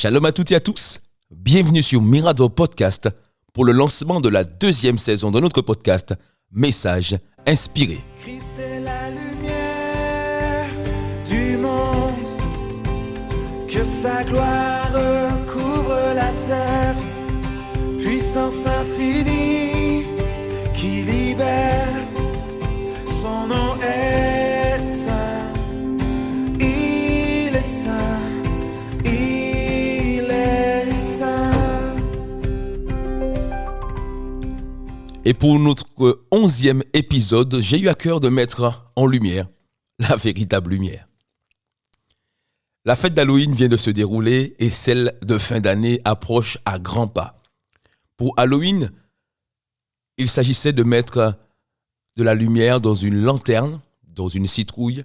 Shalom à toutes et à tous, bienvenue sur Mirador Podcast pour le lancement de la 2e saison de notre podcast Message inspiré. Christ est la lumière du monde, que sa gloire couvre la terre, puissance infinie qui libère, son nom est saint, il est saint, il est saint. Et pour notre 11e épisode, j'ai eu à cœur de mettre en lumière la véritable lumière. La fête d'Halloween vient de se dérouler et celle de fin d'année approche à grands pas. Pour Halloween, il s'agissait de mettre de la lumière dans une lanterne, dans une citrouille.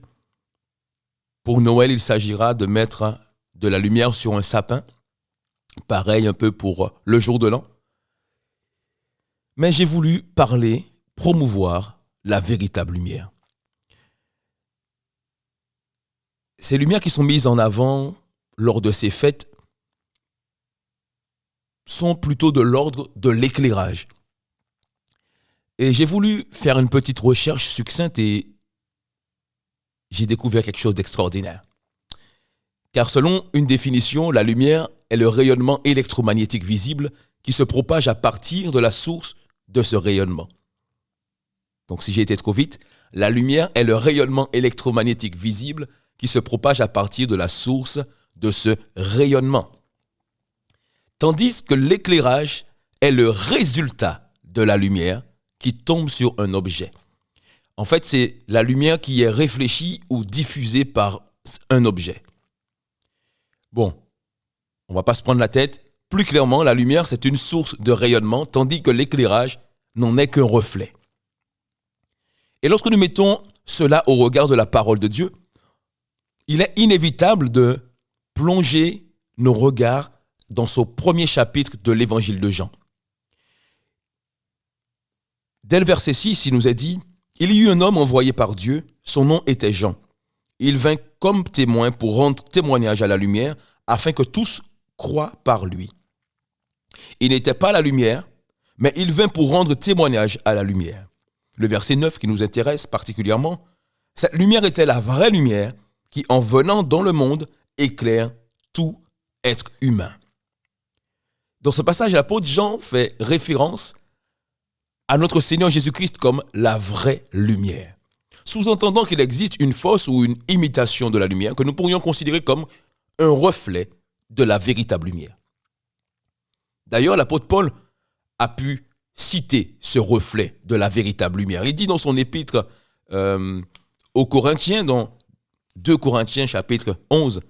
Pour Noël, il s'agira de mettre de la lumière sur un sapin. Pareil un peu pour le jour de l'an. Mais j'ai voulu parler, promouvoir la véritable lumière. Ces lumières qui sont mises en avant lors de ces fêtes sont plutôt de l'ordre de l'éclairage. Et j'ai voulu faire une petite recherche succincte et j'ai découvert quelque chose d'extraordinaire. Car selon une définition, la lumière est le rayonnement électromagnétique visible qui se propage à partir de la source de ce rayonnement. Donc si j'ai été trop vite, la lumière est le rayonnement électromagnétique visible qui se propage à partir de la source de ce rayonnement. Tandis que l'éclairage est le résultat de la lumière qui tombe sur un objet. En fait, c'est la lumière qui est réfléchie ou diffusée par un objet. Bon, on ne va pas se prendre la tête. Plus clairement, la lumière, c'est une source de rayonnement, tandis que l'éclairage n'en est qu'un reflet. Et lorsque nous mettons cela au regard de la parole de Dieu, il est inévitable de plonger nos regards dans ce premier chapitre de l'évangile de Jean. Dès le verset 6, il nous est dit « Il y eut un homme envoyé par Dieu, son nom était Jean. Il vint comme témoin pour rendre témoignage à la lumière, afin que tous croient par lui. Il n'était pas la lumière, mais il vint pour rendre témoignage à la lumière. » Le verset 9 qui nous intéresse particulièrement, « Cette lumière était la vraie lumière qui, en venant dans le monde, éclaire tout être humain. » Dans ce passage, l'apôtre Jean fait référence à notre Seigneur Jésus-Christ comme la vraie lumière, sous-entendant qu'il existe une fausse ou une imitation de la lumière que nous pourrions considérer comme un reflet de la véritable lumière. D'ailleurs, l'apôtre Paul a pu citer ce reflet de la véritable lumière. Il dit dans son épître aux Corinthiens, dans 2 Corinthiens chapitre 11,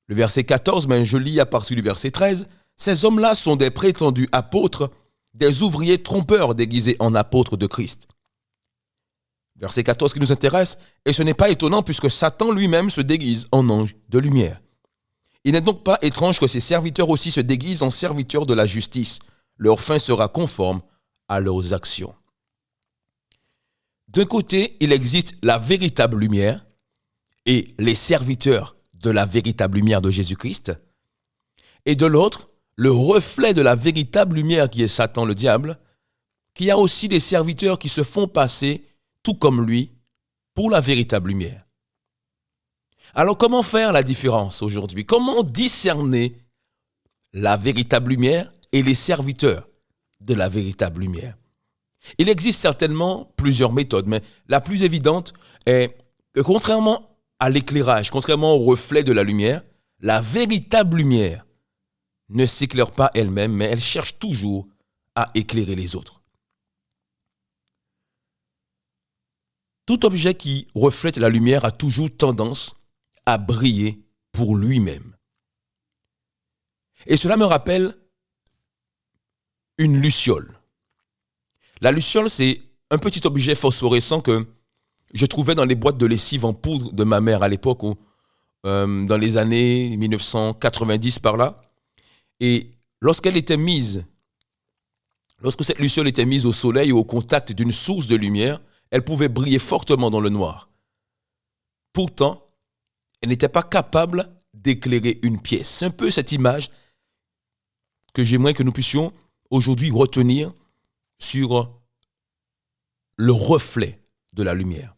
le verset 14, mais je lis à partir du verset 13, « Ces hommes-là sont des prétendus apôtres, des ouvriers trompeurs déguisés en apôtres de Christ. » Verset 14 qui nous intéresse, « Et ce n'est pas étonnant puisque Satan lui-même se déguise en ange de lumière. Il n'est donc pas étrange que ses serviteurs aussi se déguisent en serviteurs de la justice. Leur fin sera conforme à leurs actions. » D'un côté, il existe la véritable lumière et les serviteurs de la véritable lumière de Jésus-Christ. Et de l'autre, le reflet de la véritable lumière qui est Satan, le diable, qui a aussi des serviteurs qui se font passer, tout comme lui, pour la véritable lumière. Alors comment faire la différence aujourd'hui? Comment discerner la véritable lumière et les serviteurs de la véritable lumière? Il existe certainement plusieurs méthodes, mais la plus évidente est que contrairement à l'éclairage, contrairement au reflet de la lumière, la véritable lumière ne s'éclaire pas elle-même, mais elle cherche toujours à éclairer les autres. Tout objet qui reflète la lumière a toujours tendance à briller pour lui-même. Et cela me rappelle une luciole. La luciole, c'est un petit objet phosphorescent que je trouvais dans les boîtes de lessive en poudre de ma mère à l'époque, dans les années 1990 par là. Et lorsque cette luciole était mise au soleil ou au contact d'une source de lumière, elle pouvait briller fortement dans le noir. Pourtant, elle n'était pas capable d'éclairer une pièce. C'est un peu cette image que j'aimerais que nous puissions aujourd'hui retenir sur le reflet de la lumière.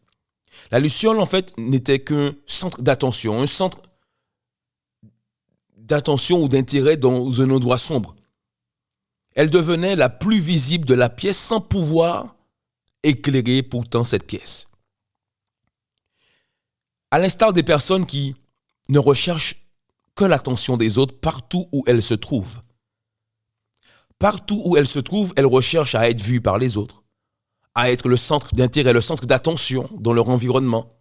La luciole, en fait, n'était qu'un centre d'attention, un centre d'attention ou d'intérêt dans un endroit sombre. Elle devenait la plus visible de la pièce sans pouvoir éclairer pourtant cette pièce. À l'instar des personnes qui ne recherchent que l'attention des autres partout où elles se trouvent. Partout où elles se trouvent, elles recherchent à être vues par les autres, à être le centre d'intérêt, le centre d'attention dans leur environnement.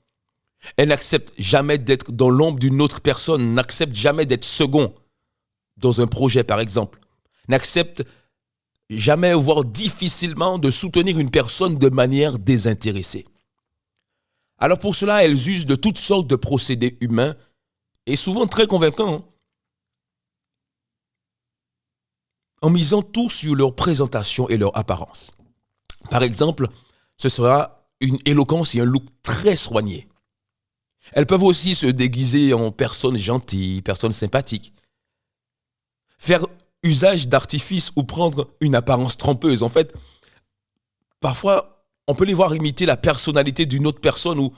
Elles n'acceptent jamais d'être dans l'ombre d'une autre personne, n'acceptent jamais d'être second dans un projet par exemple, n'acceptent jamais, voire difficilement, de soutenir une personne de manière désintéressée. Alors pour cela, elles usent de toutes sortes de procédés humains et souvent très convaincants, en misant tout sur leur présentation et leur apparence. Par exemple, ce sera une éloquence et un look très soigné. Elles peuvent aussi se déguiser en personnes gentilles, personnes sympathiques. Faire usage d'artifices ou prendre une apparence trompeuse. En fait, parfois, on peut les voir imiter la personnalité d'une autre personne ou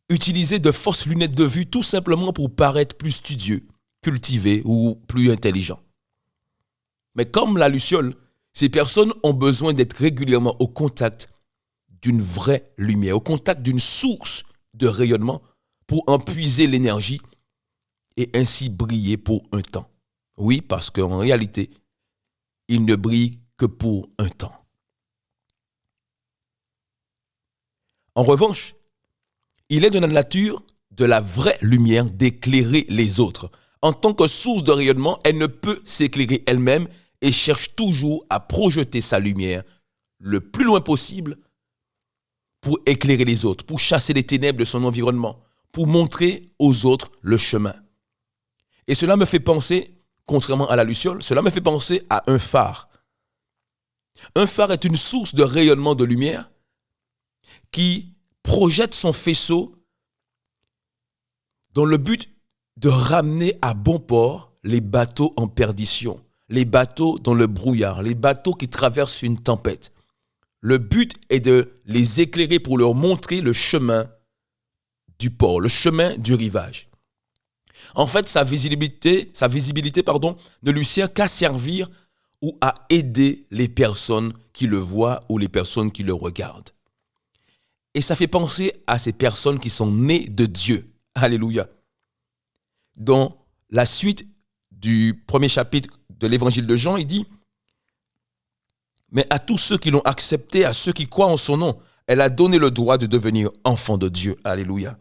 utiliser de fausses lunettes de vue tout simplement pour paraître plus studieux, cultivé ou plus intelligent. Mais comme la luciole, ces personnes ont besoin d'être régulièrement au contact d'une vraie lumière, au contact d'une source de rayonnement pour en puiser l'énergie et ainsi briller pour un temps. Oui, parce qu'en réalité, il ne brille que pour un temps. En revanche, il est de la nature de la vraie lumière d'éclairer les autres. En tant que source de rayonnement, elle ne peut s'éclairer elle-même et cherche toujours à projeter sa lumière le plus loin possible pour éclairer les autres, pour chasser les ténèbres de son environnement, pour montrer aux autres le chemin. Et cela me fait penser, contrairement à la luciole, cela me fait penser à un phare. Un phare est une source de rayonnement de lumière qui projette son faisceau dans le but de ramener à bon port les bateaux en perdition, les bateaux dans le brouillard, les bateaux qui traversent une tempête. Le but est de les éclairer pour leur montrer le chemin du port, le chemin du rivage. En fait, sa visibilité, ne lui sert qu'à servir ou à aider les personnes qui le voient ou les personnes qui le regardent. Et ça fait penser à ces personnes qui sont nées de Dieu. Alléluia. Dans la suite du premier chapitre de l'évangile de Jean, il dit « Mais à tous ceux qui l'ont accepté, à ceux qui croient en son nom, elle a donné le droit de devenir enfants de Dieu. » Alléluia.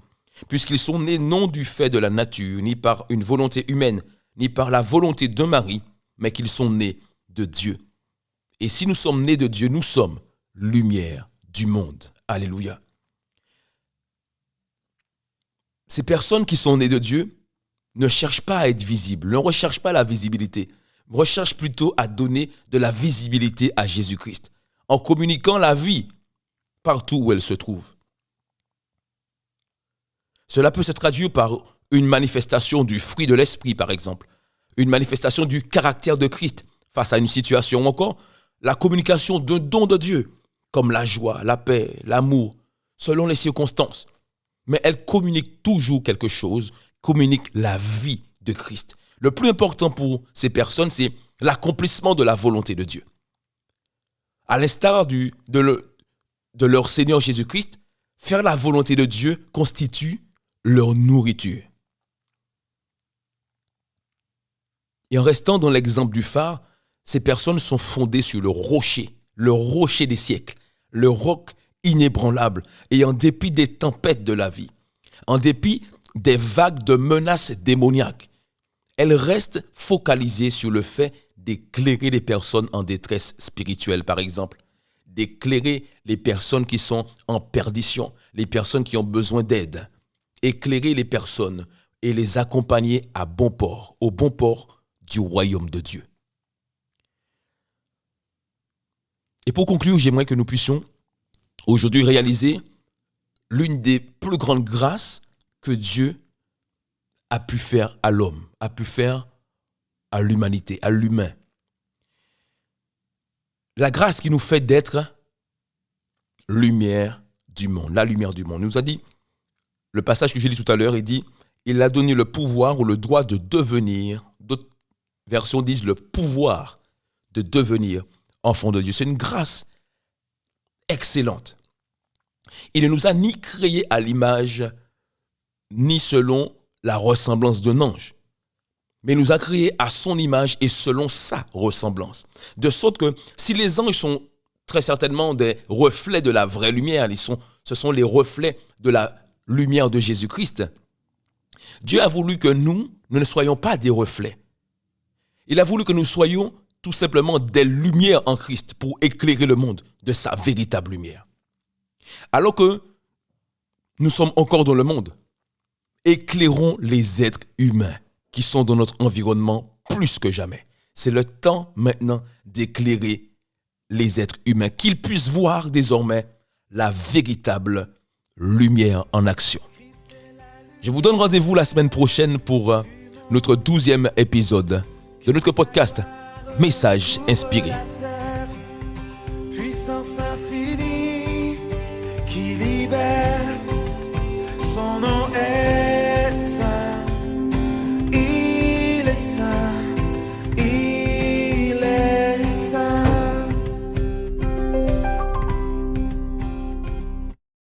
Puisqu'ils sont nés non du fait de la nature, ni par une volonté humaine, ni par la volonté d'un mari, mais qu'ils sont nés de Dieu. Et si nous sommes nés de Dieu, nous sommes lumière du monde. Alléluia. Ces personnes qui sont nées de Dieu ne cherchent pas à être visibles, ne recherchent pas la visibilité, recherchent plutôt à donner de la visibilité à Jésus-Christ, en communiquant la vie partout où elle se trouve. Cela peut se traduire par une manifestation du fruit de l'esprit, par exemple, une manifestation du caractère de Christ face à une situation, ou encore la communication d'un don de Dieu, comme la joie, la paix, l'amour, selon les circonstances. Mais elle communique toujours quelque chose, communique la vie de Christ. Le plus important pour ces personnes, c'est l'accomplissement de la volonté de Dieu. À l'instar de leur Seigneur Jésus-Christ, faire la volonté de Dieu constitue leur nourriture. Et en restant dans l'exemple du phare, ces personnes sont fondées sur le rocher des siècles, le roc inébranlable, et en dépit des tempêtes de la vie, en dépit des vagues de menaces démoniaques, elles restent focalisées sur le fait d'éclairer les personnes en détresse spirituelle, par exemple, d'éclairer les personnes qui sont en perdition, les personnes qui ont besoin d'aide, éclairer les personnes et les accompagner à bon port, au bon port du royaume de Dieu. Et pour conclure, j'aimerais que nous puissions aujourd'hui réaliser l'une des plus grandes grâces que Dieu a pu faire à l'homme, a pu faire à l'humanité, à l'humain. La grâce qui nous fait d'être lumière du monde, la lumière du monde. Il nous a dit, le passage que j'ai lu tout à l'heure, il dit, il a donné le pouvoir ou le droit de devenir, d'autres versions disent le pouvoir de devenir enfant de Dieu. C'est une grâce excellente. Il ne nous a ni créés à l'image, ni selon la ressemblance d'un ange, mais il nous a créés à son image et selon sa ressemblance. De sorte que si les anges sont très certainement des reflets de la vraie lumière, ce sont les reflets de la lumière de Jésus-Christ, Dieu a voulu que nous ne soyons pas des reflets. Il a voulu que nous soyons tout simplement des lumières en Christ pour éclairer le monde de sa véritable lumière. Alors que nous sommes encore dans le monde, éclairons les êtres humains qui sont dans notre environnement plus que jamais. C'est le temps maintenant d'éclairer les êtres humains, qu'ils puissent voir désormais la véritable lumière en action. Je vous donne rendez-vous la semaine prochaine pour notre 12e épisode de notre podcast Message inspiré.